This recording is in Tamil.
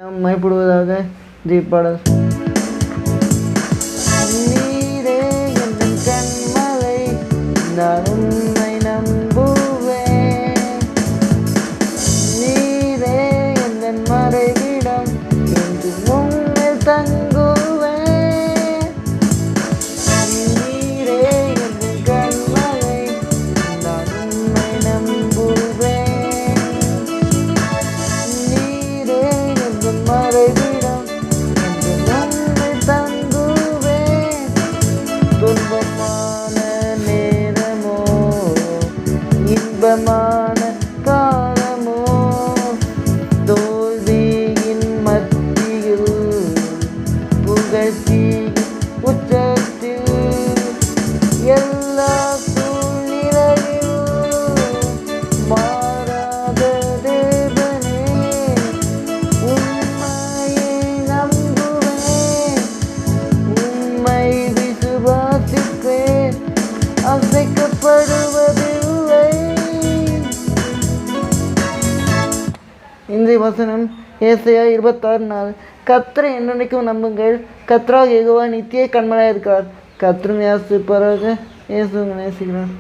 மைப்படுவதாக ஜீப்பாடல். நீரே என் கண்மலை, நான் உன்னை நம்புவேன். நீரே என் மறைவிடம், என்று முன்னில் தங்குவேன். நீரே என் கண்மலை, நான் உன்னை நம்புவேன். நீரே என் மறைவிடம், என்று முன்னில் தங்குவேன். துன்பமான நேரமோ இன்பமான காலமோ, தோல்வியின் மத்தியில் புகழ்ச்சியின் உச்சத்தில், எல்லா சூழ்நிலையிலும் மாறாத தேவனே, உம்மையே நம்புவேன். உம்மை விசுவாசிப்பேன், அசைக்கப்படுவதில்லை. இன்றைய வசனம் ஏசாயா 26:4. கர்த்தரை என்றென்றைக்கும் நம்புங்கள். கர்த்தராகிய யெகோவா நித்திய கன்மலையாக இருக்கிறார். கர்த்தரை நேசிப்பவராக இயேசு நேசிக்கிறார்.